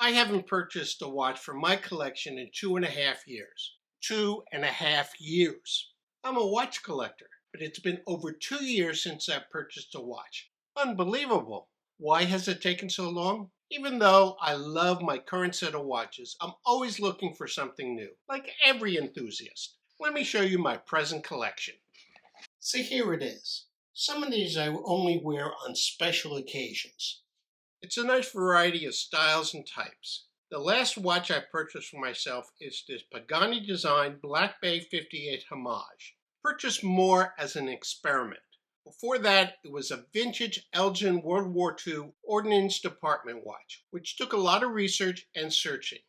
I haven't purchased a watch for my collection in 2.5 years. 2.5 years. I'm a watch collector, but it's been over 2 years since I purchased a watch. Unbelievable. Why has it taken so long? Even though I love my current set of watches, I'm always looking for something new, like every enthusiast. Let me show you my present collection. So here it is. Some of these I only wear on special occasions. It's a nice variety of styles and types. The last watch I purchased for myself is this Pagani-designed Black Bay 58 Homage. Purchased more as an experiment. Before that, it was a vintage Elgin World War II Ordnance Department watch, which took a lot of research and searching.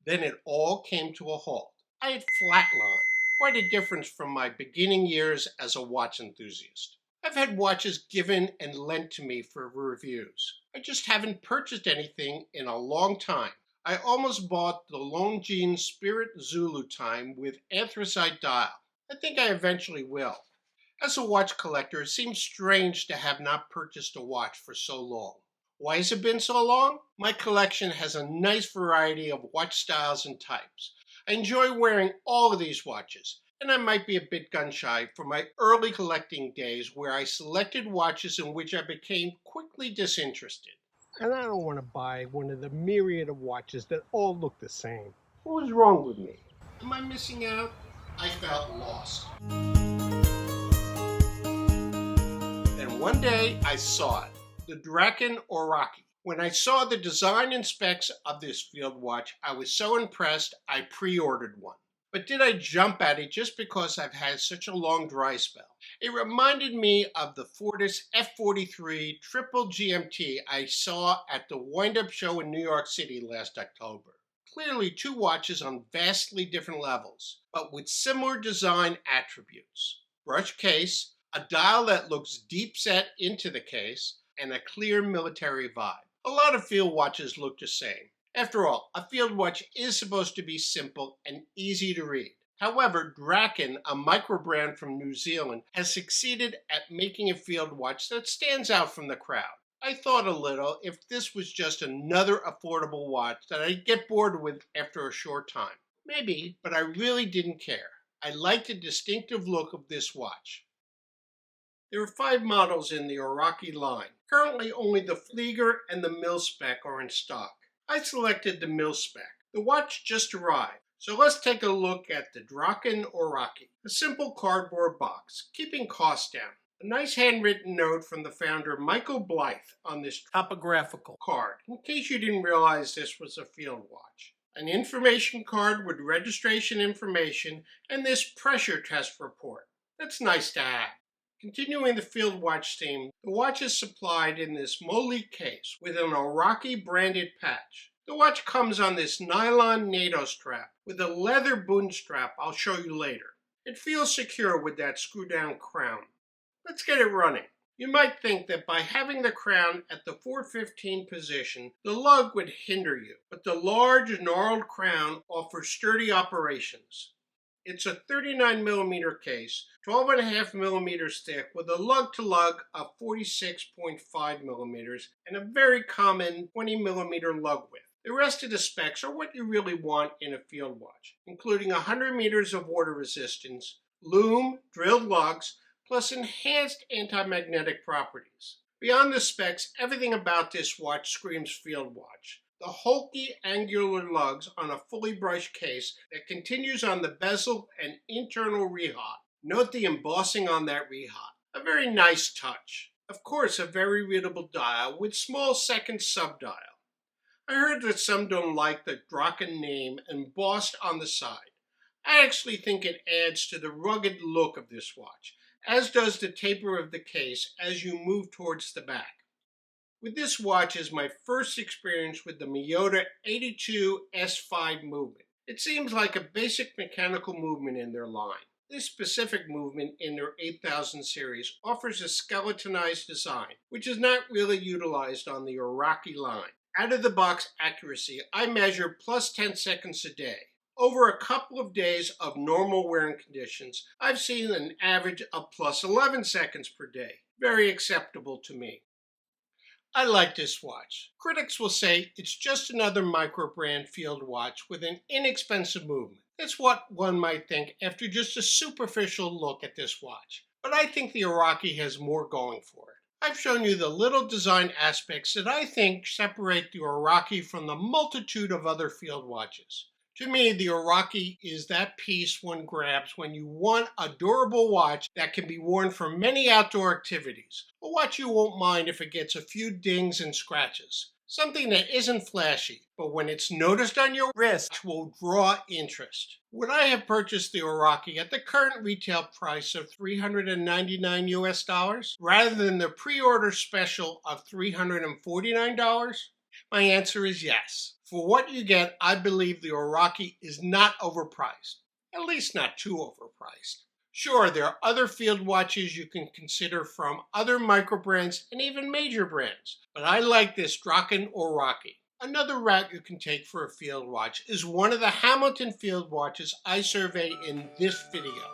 Then it all came to a halt. I had flatlined, quite a difference from my beginning years as a watch enthusiast. I've had watches given and lent to me for reviews. I just haven't purchased anything in a long time. I almost bought the Longines Spirit Zulu time with anthracite dial. I think I eventually will. As a watch collector, it seems strange to have not purchased a watch for so long. Why has it been so long? My collection has a nice variety of watch styles and types. I enjoy wearing all of these watches, and I might be a bit gun-shy from my early collecting days where I selected watches in which I became quickly disinterested. And I don't want to buy one of the myriad of watches that all look the same. What was wrong with me? Am I missing out? I felt lost. Then one day I saw it, the Draken Aoraki. When I saw the design and specs of this field watch, I was so impressed I pre-ordered one. But did I jump at it just because I've had such a long dry spell? It reminded me of the Fortis F43 Triple GMT I saw at the wind-up show in New York City last October. Clearly two watches on vastly different levels, but with similar design attributes. Brushed case, a dial that looks deep set into the case, and a clear military vibe. A lot of field watches look the same. After all, a field watch is supposed to be simple and easy to read. However, Draken, a microbrand from New Zealand, has succeeded at making a field watch that stands out from the crowd. I thought a little if this was just another affordable watch that I'd get bored with after a short time. Maybe, but I really didn't care. I liked the distinctive look of this watch. There are 5 models in the Aoraki line. Currently only the Flieger and the Milspec are in stock. I selected the Milspec. The watch just arrived, so let's take a look at the Draken Aoraki. A simple cardboard box, keeping costs down. A nice handwritten note from the founder Michael Blythe on this topographical card, in case you didn't realize this was a field watch. An information card with registration information and this pressure test report. That's nice to have. Continuing the field watch theme, the watch is supplied in this Moly case with an Aoraki branded patch. The watch comes on this nylon NATO strap with a leather boon strap I'll show you later. It feels secure with that screw-down crown. Let's get it running. You might think that by having the crown at the 415 position, the lug would hinder you, but the large, gnarled crown offers sturdy operations. It's a 39mm case, 12.5mm thick, with a lug-to-lug of 46.5mm and a very common 20mm lug width. The rest of the specs are what you really want in a field watch, including 100 meters of water resistance, loom, drilled lugs, plus enhanced anti-magnetic properties. Beyond the specs, everything about this watch screams field watch. The hulky angular lugs on a fully brushed case that continues on the bezel and internal rehaut. Note the embossing on that rehaut. A very nice touch. Of course, a very readable dial with small second subdial. I heard that some don't like the Draken name embossed on the side. I actually think it adds to the rugged look of this watch, as does the taper of the case as you move towards the back. With this watch is my first experience with the Miyota 82 S5 movement. It seems like a basic mechanical movement in their line. This specific movement in their 8000 series offers a skeletonized design, which is not really utilized on the Aoraki line. Out of the box accuracy, I measure plus 10 seconds a day. Over a couple of days of normal wearing conditions, I've seen an average of plus 11 seconds per day. Very acceptable to me. I like this watch. Critics will say it's just another microbrand field watch with an inexpensive movement. That's what one might think after just a superficial look at this watch. But I think the Aoraki has more going for it. I've shown you the little design aspects that I think separate the Aoraki from the multitude of other field watches. To me, the Aoraki is that piece one grabs when you want a durable watch that can be worn for many outdoor activities. A watch you won't mind if it gets a few dings and scratches. Something that isn't flashy, but when it's noticed on your wrist will draw interest. Would I have purchased the Aoraki at the current retail price of $399 US rather than the pre-order special of $349? My answer is yes. For what you get, I believe the Aoraki is not overpriced. At least not too overpriced. Sure, there are other field watches you can consider from other microbrands and even major brands, but I like this Draken Aoraki. Another route you can take for a field watch is one of the Hamilton field watches I surveyed in this video.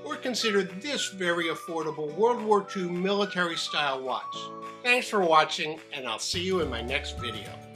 Or consider this very affordable World War II military style watch. Thanks for watching, and I'll see you in my next video.